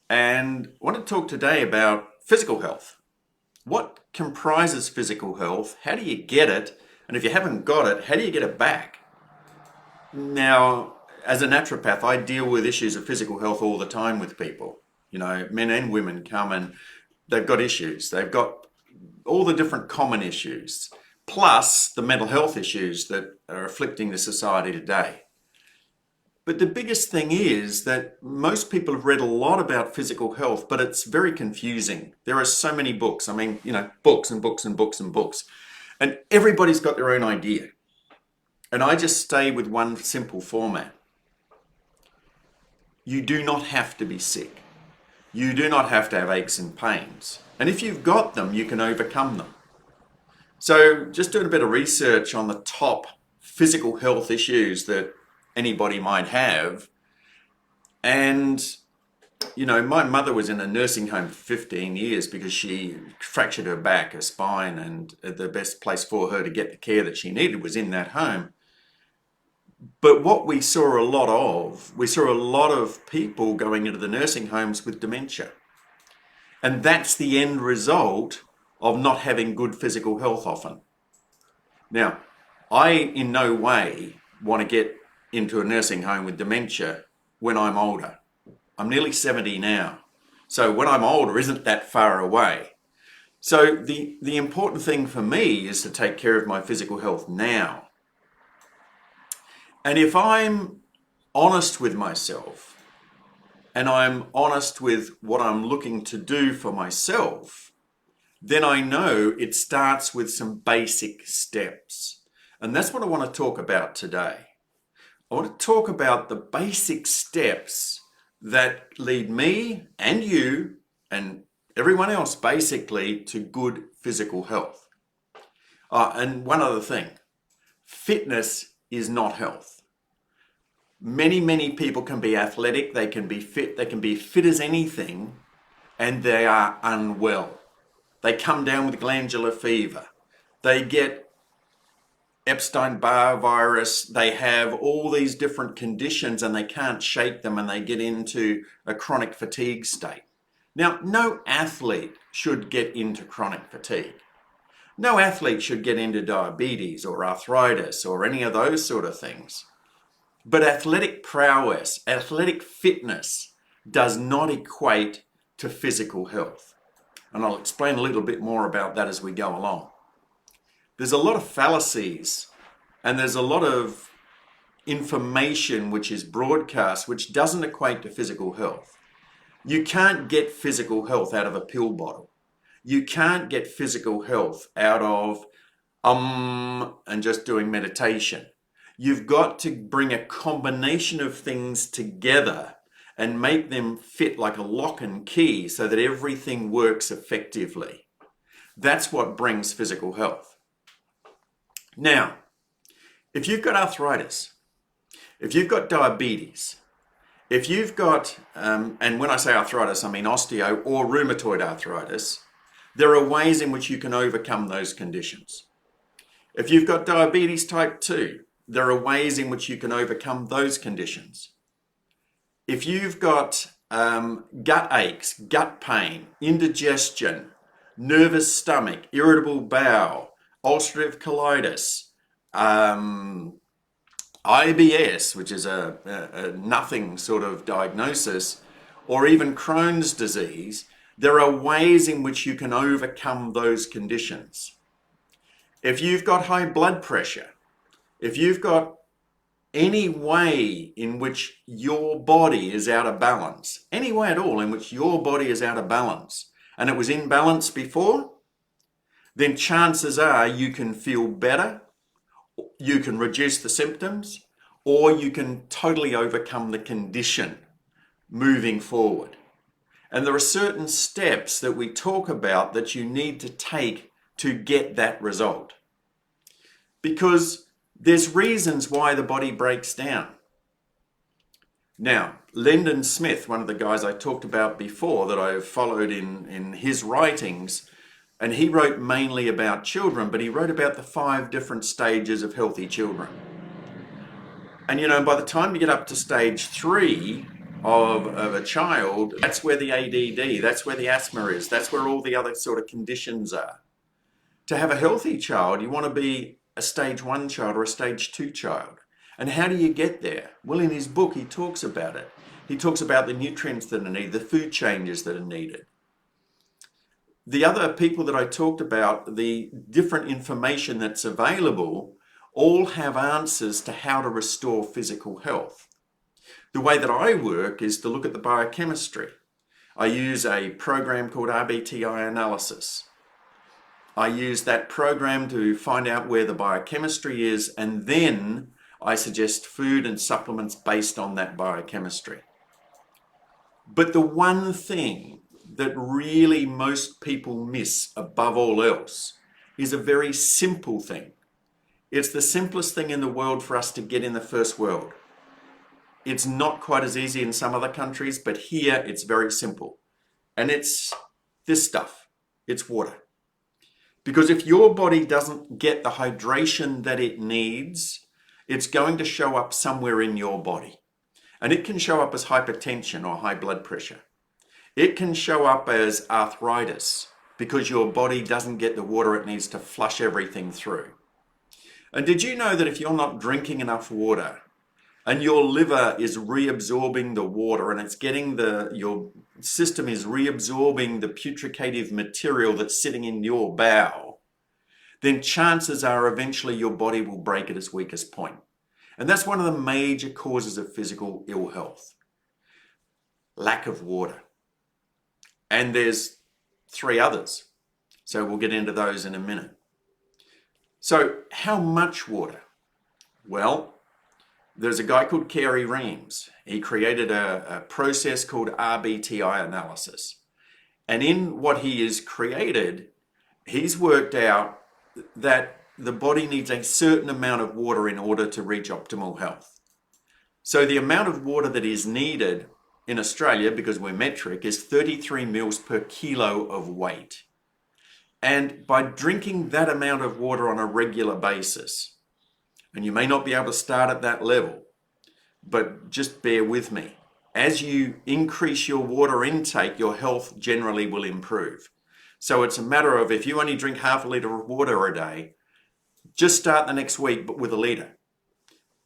and I want to talk today about physical health. What comprises physical health? How do you get it? And if you haven't got it, how do you get it back? Now, as a naturopath, I deal with issues of physical health all the time with people. Men and women come and they've got issues. They've got all the different common issues, plus the mental health issues that are afflicting the society today. But the biggest thing is that most people have read a lot about physical health, but it's very confusing. There are so many books. Books and books and books and books. And everybody's got their own idea. And I just stay with one simple format. You do not have to be sick. You do not have to have aches and pains. And if you've got them, you can overcome them. So just doing a bit of research on the top physical health issues that anybody might have. And, my mother was in a nursing home for 15 years because she fractured her back, her spine, and the best place for her to get the care that she needed was in that home. But what we saw a lot of people going into the nursing homes with dementia. And that's the end result of not having good physical health often. Now, I in no way want to get into a nursing home with dementia when I'm older. I'm nearly 70 now. So when I'm older isn't that far away. So the important thing for me is to take care of my physical health now. And if I'm honest with myself and I'm honest with what I'm looking to do for myself, then I know it starts with some basic steps. And that's what I want to talk about today. I want to talk about the basic steps that lead me and you and everyone else basically to good physical health. And one other thing, fitness is not health. Many people can be athletic, they can be fit as anything, and they are unwell. They come down with glandular fever. They get Epstein-Barr virus, they have all these different conditions and they can't shake them and they get into a chronic fatigue state. Now, no athlete should get into chronic fatigue. No athlete should get into diabetes or arthritis or any of those sort of things. But athletic prowess, athletic fitness does not equate to physical health. And I'll explain a little bit more about that as we go along. There's a lot of fallacies and there's a lot of information which is broadcast which doesn't equate to physical health. You can't get physical health out of a pill bottle. You can't get physical health out of and just doing meditation. You've got to bring a combination of things together and make them fit like a lock and key so that everything works effectively. That's what brings physical health. Now, if you've got arthritis, if you've got diabetes, if you've got, and when I say arthritis, I mean osteo or rheumatoid arthritis, there are ways in which you can overcome those conditions. If you've got diabetes type 2, there are ways in which you can overcome those conditions. If you've got gut aches, gut pain, indigestion, nervous stomach, irritable bowel, ulcerative colitis, IBS, which is a nothing sort of diagnosis, or even Crohn's disease, there are ways in which you can overcome those conditions. If you've got high blood pressure, if you've got any way in which your body is out of balance, any way at all in which your body is out of balance, and it was in balance before, then chances are you can feel better, you can reduce the symptoms, or you can totally overcome the condition moving forward. And there are certain steps that we talk about that you need to take to get that result. Because there's reasons why the body breaks down. Now, Lyndon Smith, one of the guys I talked about before that I've followed in his writings, and he wrote mainly about children, but he wrote about the 5 different stages of healthy children. And by the time you get up to stage 3, of a child, that's where the ADD, that's where the asthma is, that's where all the other sort of conditions are. To have a healthy child, you want to be a stage 1 child or a stage 2 child. And how do you get there? Well, in his book, he talks about it. He talks about the nutrients that are needed, the food changes that are needed. The other people that I talked about, the different information that's available, all have answers to how to restore physical health. The way that I work is to look at the biochemistry. I use a program called RBTI analysis. I use that program to find out where the biochemistry is, and then I suggest food and supplements based on that biochemistry. But the one thing that really most people miss above all else is a very simple thing. It's the simplest thing in the world for us to get in the first world. It's not quite as easy in some other countries, but here it's very simple. And it's this stuff. It's water. Because if your body doesn't get the hydration that it needs, it's going to show up somewhere in your body. And it can show up as hypertension or high blood pressure. It can show up as arthritis because your body doesn't get the water it needs to flush everything through. And did you know that if you're not drinking enough water and your liver is reabsorbing the water and it's getting your system is reabsorbing the putrefacious material that's sitting in your bowel, then chances are eventually your body will break at its weakest point. And that's one of the major causes of physical ill health. Lack of water. And there's 3 others. So we'll get into those in a minute. So how much water? Well, there's a guy called Carey Reams. He created a process called RBTI analysis. And in what he has created, he's worked out that the body needs a certain amount of water in order to reach optimal health. So the amount of water that is needed in Australia, because we're metric, is 33 mils per kilo of weight. And by drinking that amount of water on a regular basis, and you may not be able to start at that level, but just bear with me. As you increase your water intake, your health generally will improve. So it's a matter of, if you only drink half a litre of water a day, just start the next week but with a litre.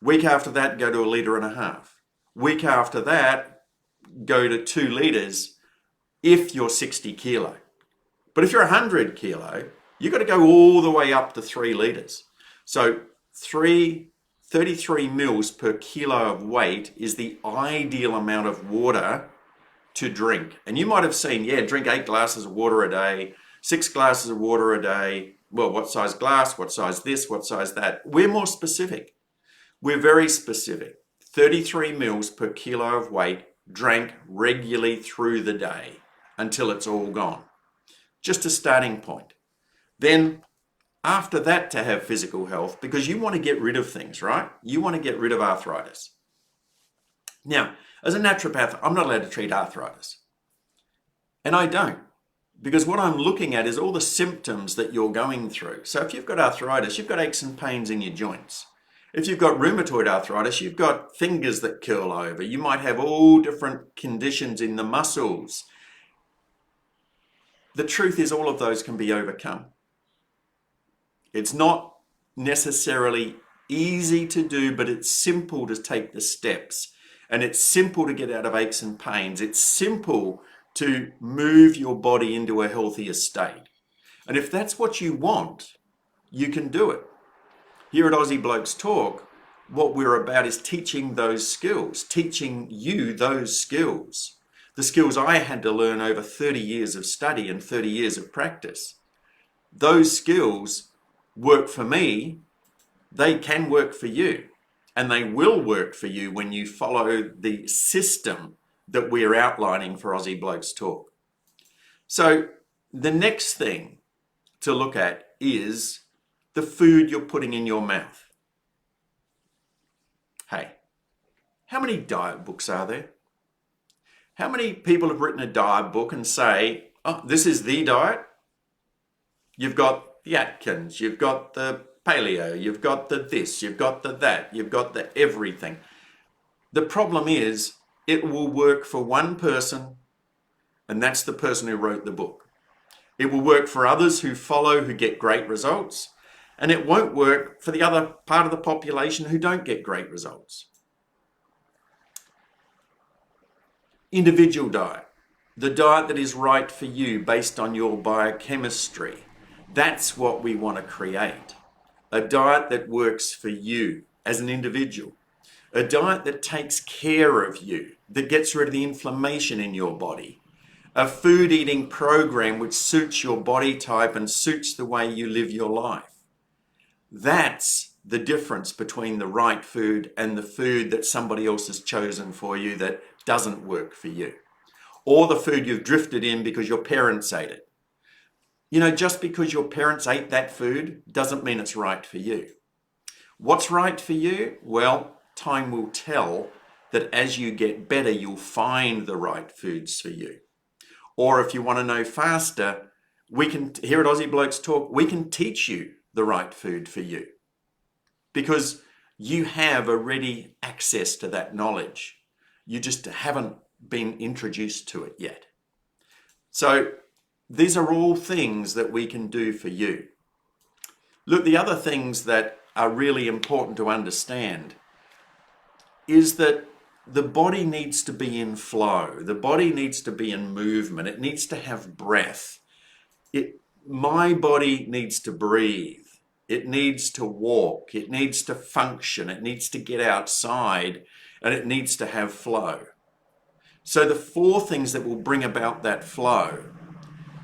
Week after that, go to 1.5 litres. Week after that, go to 2 litres if you're 60 kilo. But if you're 100 kilo, you've got to go all the way up to 3 litres. So 33 mils per kilo of weight is the ideal amount of water to drink. And you might have seen, drink 8 glasses of water a day, 6 glasses of water a day. Well, what size glass, what size this, what size that. We're more specific. We're very specific. 33 mils per kilo of weight, drank regularly through the day until it's all gone. Just a starting point. Then after that, to have physical health, because you want to get rid of things, right? You want to get rid of arthritis. Now, as a naturopath, I'm not allowed to treat arthritis. And I don't. Because what I'm looking at is all the symptoms that you're going through. So if you've got arthritis, you've got aches and pains in your joints. If you've got rheumatoid arthritis, you've got fingers that curl over. You might have all different conditions in the muscles. The truth is, all of those can be overcome. It's not necessarily easy to do, but it's simple to take the steps. And it's simple to get out of aches and pains. It's simple to move your body into a healthier state. And if that's what you want, you can do it. Here at Aussie Blokes Talk, what we're about is teaching those skills, teaching you those skills. The skills I had to learn over 30 years of study and 30 years of practice. Those skills work for me, they can work for you, and they will work for you when you follow the system that we're outlining for Aussie Blokes Talk. So the next thing to look at is the food you're putting in your mouth. Hey, how many diet books are there? How many people have written a diet book and say, oh, this is the diet? You've got the Atkins, you've got the paleo, you've got the this, you've got the that, you've got the everything. The problem is, It will work for one person, and that's the person who wrote the book. It will work for others who follow, who get great results, and it won't work for the other part of the population who don't get great results. Individual diet, the diet that is right for you based on your biochemistry. That's what we want to create. A diet that works for you as an individual. A diet that takes care of you, that gets rid of the inflammation in your body. A food eating program which suits your body type and suits the way you live your life. That's the difference between the right food and the food that somebody else has chosen for you that doesn't work for you. Or the food you've drifted in because your parents ate it. You know, just because your parents ate that food doesn't mean it's right for you. What's right for you? Well, time will tell that as you get better, you'll find the right foods for you. Or if you want to know faster, we can, here at Aussie Blokes Talk, we can teach you the right food for you. Because you have already access to that knowledge. You just haven't been introduced to it yet. So these are all things that we can do for you. Look, the other things that are really important to understand is that the body needs to be in flow. The body needs to be in movement. It needs to have breath. My body needs to breathe. It needs to walk. It needs to function. It needs to get outside, and it needs to have flow. So the 4 things that will bring about that flow,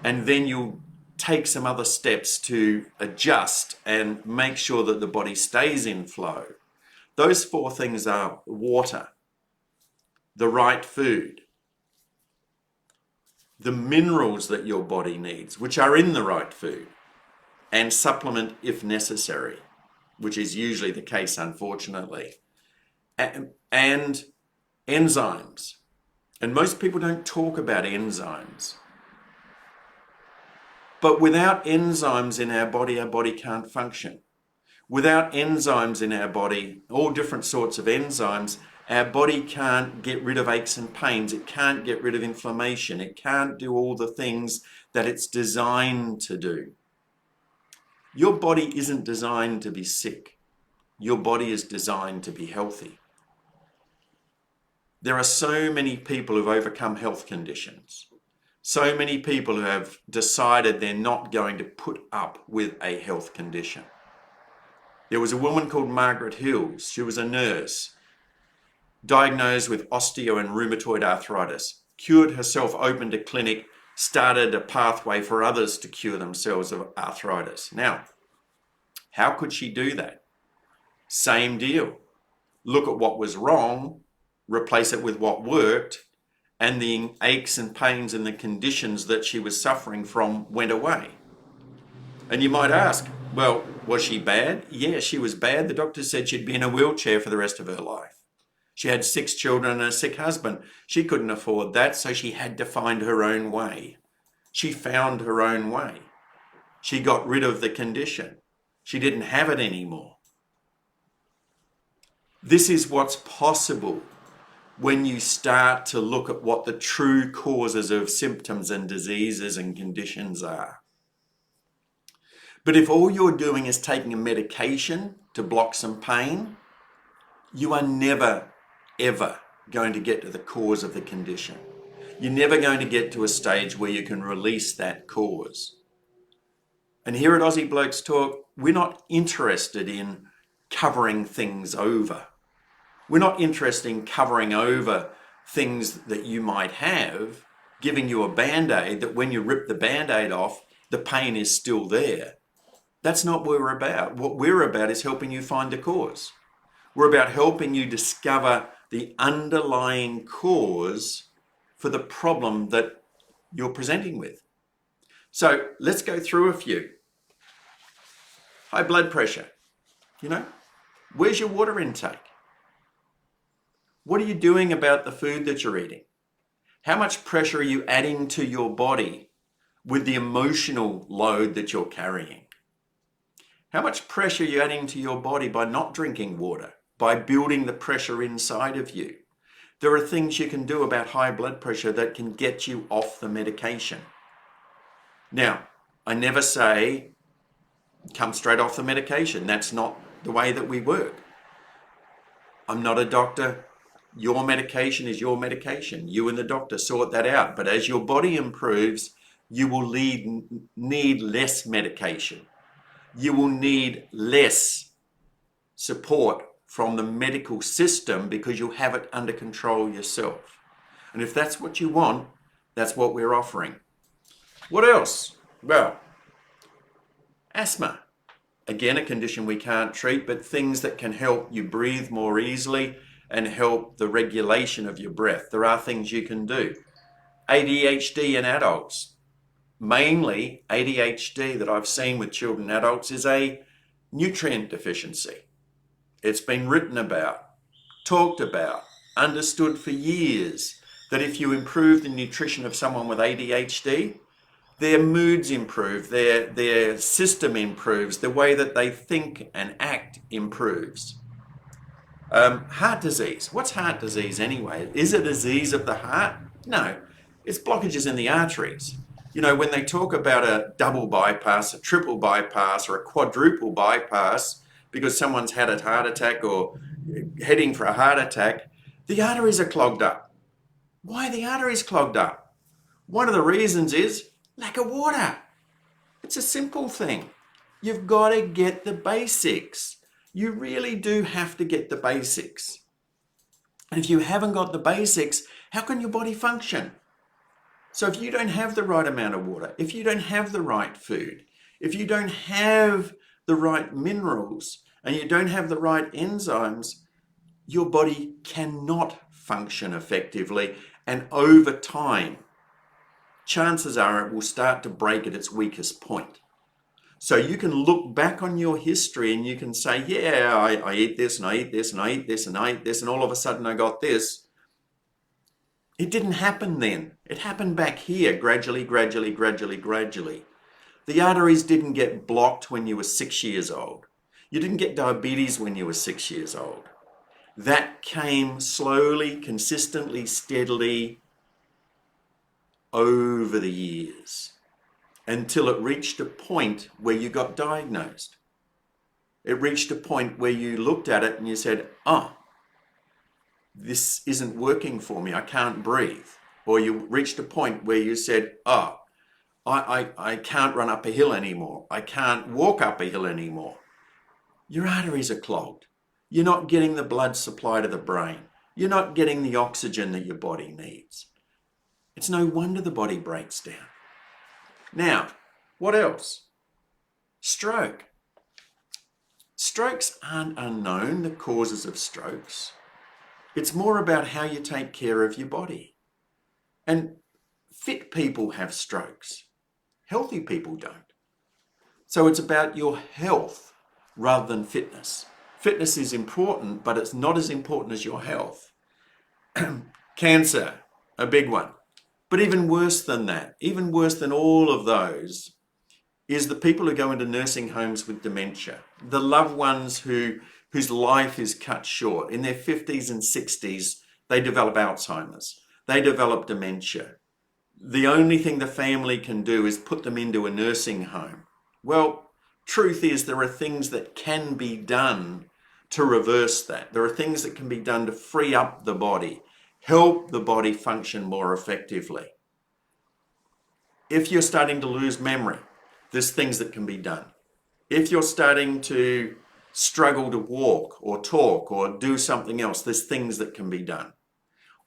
and then you'll take some other steps to adjust and make sure that the body stays in flow. Those 4 things are water, the right food, the minerals that your body needs, which are in the right food, and supplement if necessary, which is usually the case, unfortunately, and enzymes. And most people don't talk about enzymes. But without enzymes in our body can't function. Without enzymes in our body, all different sorts of enzymes, our body can't get rid of aches and pains. It can't get rid of inflammation. It can't do all the things that it's designed to do. Your body isn't designed to be sick. Your body is designed to be healthy. There are so many people who've overcome health conditions. So many people who have decided they're not going to put up with a health condition. There was a woman called Margaret Hills. She was a nurse, diagnosed with osteo and rheumatoid arthritis, cured herself, opened a clinic, started a pathway for others to cure themselves of arthritis. Now, how could she do that? Same deal. Look at what was wrong, replace it with what worked, and the aches and pains and the conditions that she was suffering from went away. And you might ask, well, was she bad? Yeah, she was bad. The doctor said she'd be in a wheelchair for the rest of her life. She had 6 children and a sick husband. She couldn't afford that, so she had to find her own way. She found her own way. She got rid of the condition. She didn't have it anymore. This is what's possible when you start to look at what the true causes of symptoms and diseases and conditions are. But if all you're doing is taking a medication to block some pain, you are never, ever going to get to the cause of the condition. You're never going to get to a stage where you can release that cause. And here at Aussie Blokes Talk, we're not interested in covering things over. We're not interested in covering over things that you might have, giving you a Band-Aid that when you rip the Band-Aid off, the pain is still there. That's not what we're about. What we're about is helping you find the cause. We're about helping you discover the underlying cause for the problem that you're presenting with. So let's go through a few. High blood pressure. Where's your water intake? What are you doing about the food that you're eating? How much pressure are you adding to your body with the emotional load that you're carrying? How much pressure are you adding to your body by not drinking water, by building the pressure inside of you? There are things you can do about high blood pressure that can get you off the medication. Now, I never say come straight off the medication. That's not the way that we work. I'm not a doctor. Your medication is your medication. You and the doctor sort that out. But as your body improves, you will need less medication. You will need less support from the medical system because you'll have it under control yourself. And if that's what you want, that's what we're offering. What else? Well, asthma. Again, a condition we can't treat, but things that can help you breathe more easily and help the regulation of your breath. There are things you can do. ADHD in adults. Mainly ADHD that I've seen with children and adults is a nutrient deficiency. It's been written about, talked about, understood for years that if you improve the nutrition of someone with ADHD, their moods improve, their system improves, the way that they think and act improves. Heart disease. What's heart disease anyway? Is it a disease of the heart? No, it's blockages in the arteries. You know, when they talk about a double bypass, a triple bypass, or a quadruple bypass, because someone's had a heart attack or heading for a heart attack, the arteries are clogged up. Why are the arteries clogged up? One of the reasons is lack of water. It's a simple thing. You've got to get the basics. You really do have to get the basics. And if you haven't got the basics, how can your body function? So if you don't have the right amount of water, if you don't have the right food, if you don't have the right minerals, and you don't have the right enzymes, your body cannot function effectively. And over time, chances are it will start to break at its weakest point. So you can look back on your history and you can say, yeah, I eat this and I eat this and I eat this and I eat this, and all of a sudden I got this. It didn't happen then. It happened back here, gradually. The arteries didn't get blocked when you were 6 years old. You didn't get diabetes when you were 6 years old. That came slowly, consistently, steadily over the years until it reached a point where you got diagnosed. It reached a point where you looked at it and you said, oh, this isn't working for me. I can't breathe. Or you reached a point where you said, oh, I can't run up a hill anymore. I can't walk up a hill anymore. Your arteries are clogged. You're not getting the blood supply to the brain. You're not getting the oxygen that your body needs. It's no wonder the body breaks down. Now, what else? Stroke. Strokes aren't unknown, the causes of strokes. It's more about how you take care of your body. And fit people have strokes. Healthy people don't. So it's about your health rather than fitness. Fitness is important, but it's not as important as your health. Cancer, a big one. But even worse than that, even worse than all of those, is the people who go into nursing homes with dementia. The loved ones whose life is cut short. In their 50s and 60s, they develop Alzheimer's. They develop dementia. The only thing the family can do is put them into a nursing home. Well, truth is there are things that can be done to reverse that. There are things that can be done to free up the body, help the body function more effectively. If you're starting to lose memory, there's things that can be done. If you're starting to struggle to walk or talk or do something else, there's things that can be done.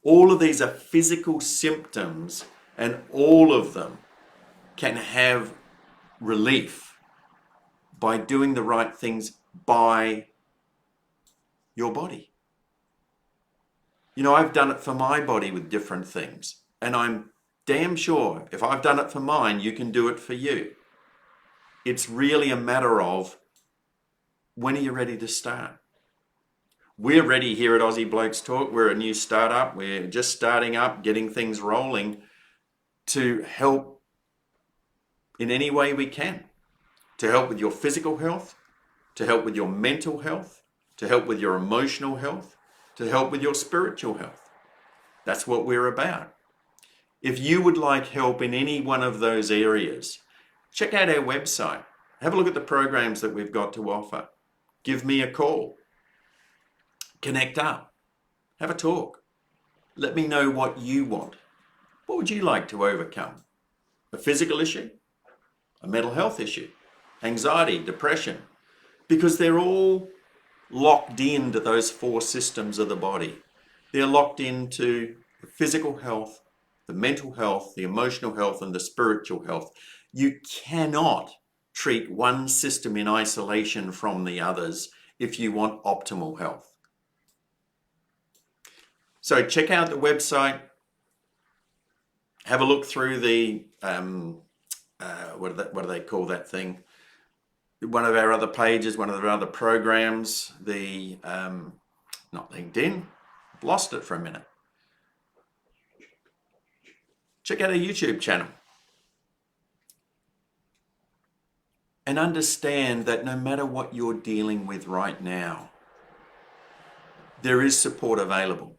All of these are physical symptoms, and all of them can have relief by doing the right things by your body. You know, I've done it for my body with different things, and I'm damn sure if I've done it for mine, you can do it for you. It's really a matter of when are you ready to start? We're ready here at Aussie Blokes Talk. We're a new startup. We're just starting up, getting things rolling to help in any way we can. To help with your physical health, to help with your mental health, to help with your emotional health, to help with your spiritual health. That's what we're about. If you would like help in any one of those areas, check out our website. Have a look at the programs that we've got to offer. Give me a call. Connect up. Have a talk. Let me know what you want. What would you like to overcome? A physical issue? A mental health issue? Anxiety, depression? Because they're all locked into those 4 systems of the body. They're locked into the physical health, the mental health, the emotional health, and the spiritual health. You cannot treat one system in isolation from the others if you want optimal health. So check out the website. Have a look through the, what do they call that thing? One of our other pages, one of our other programs, the, not LinkedIn, I've lost it for a minute. Check out our YouTube channel. And understand that no matter what you're dealing with right now, there is support available.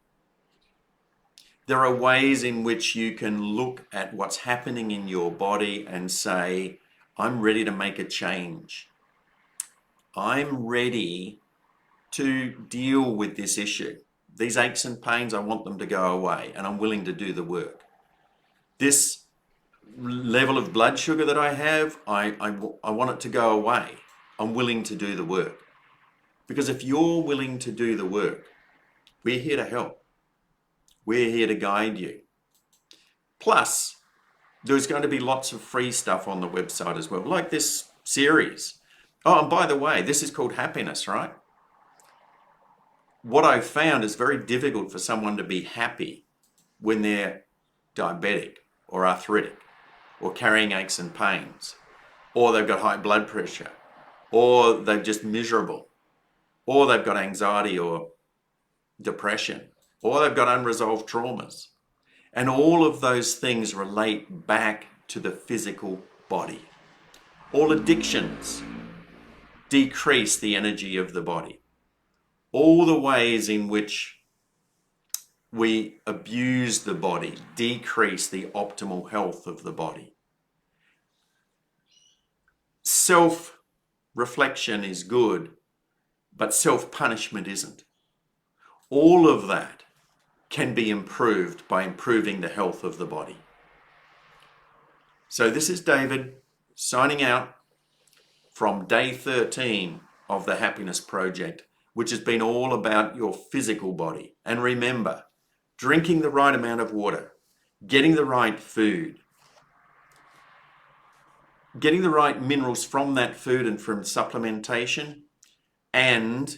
There are ways in which you can look at what's happening in your body and say, I'm ready to make a change. I'm ready to deal with this issue. These aches and pains, I want them to go away, and I'm willing to do the work. This level of blood sugar that I have, I want it to go away. I'm willing to do the work. Because if you're willing to do the work, we're here to help. We're here to guide you. Plus, there's going to be lots of free stuff on the website as well, like this series. Oh, and by the way, this is called happiness, right? What I've found is very difficult for someone to be happy when they're diabetic or arthritic or carrying aches and pains, or they've got high blood pressure, or they're just miserable, or they've got anxiety or depression, or they've got unresolved traumas. And all of those things relate back to the physical body. All addictions decrease the energy of the body. All the ways in which we abuse the body decrease the optimal health of the body. Self-reflection is good, but self-punishment isn't. All of that can be improved by improving the health of the body. So this is David signing out from day 13 of the Happiness Project, which has been all about your physical body. And remember, drinking the right amount of water, getting the right food, getting the right minerals from that food and from supplementation, and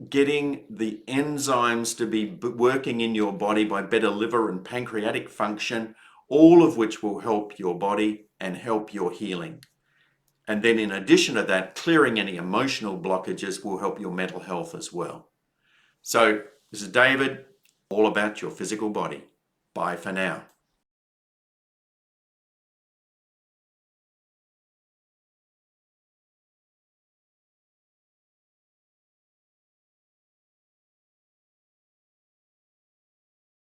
getting the enzymes to be working in your body by better liver and pancreatic function, all of which will help your body and help your healing. And then in addition to that, clearing any emotional blockages will help your mental health as well. So this is David, all about your physical body. Bye for now.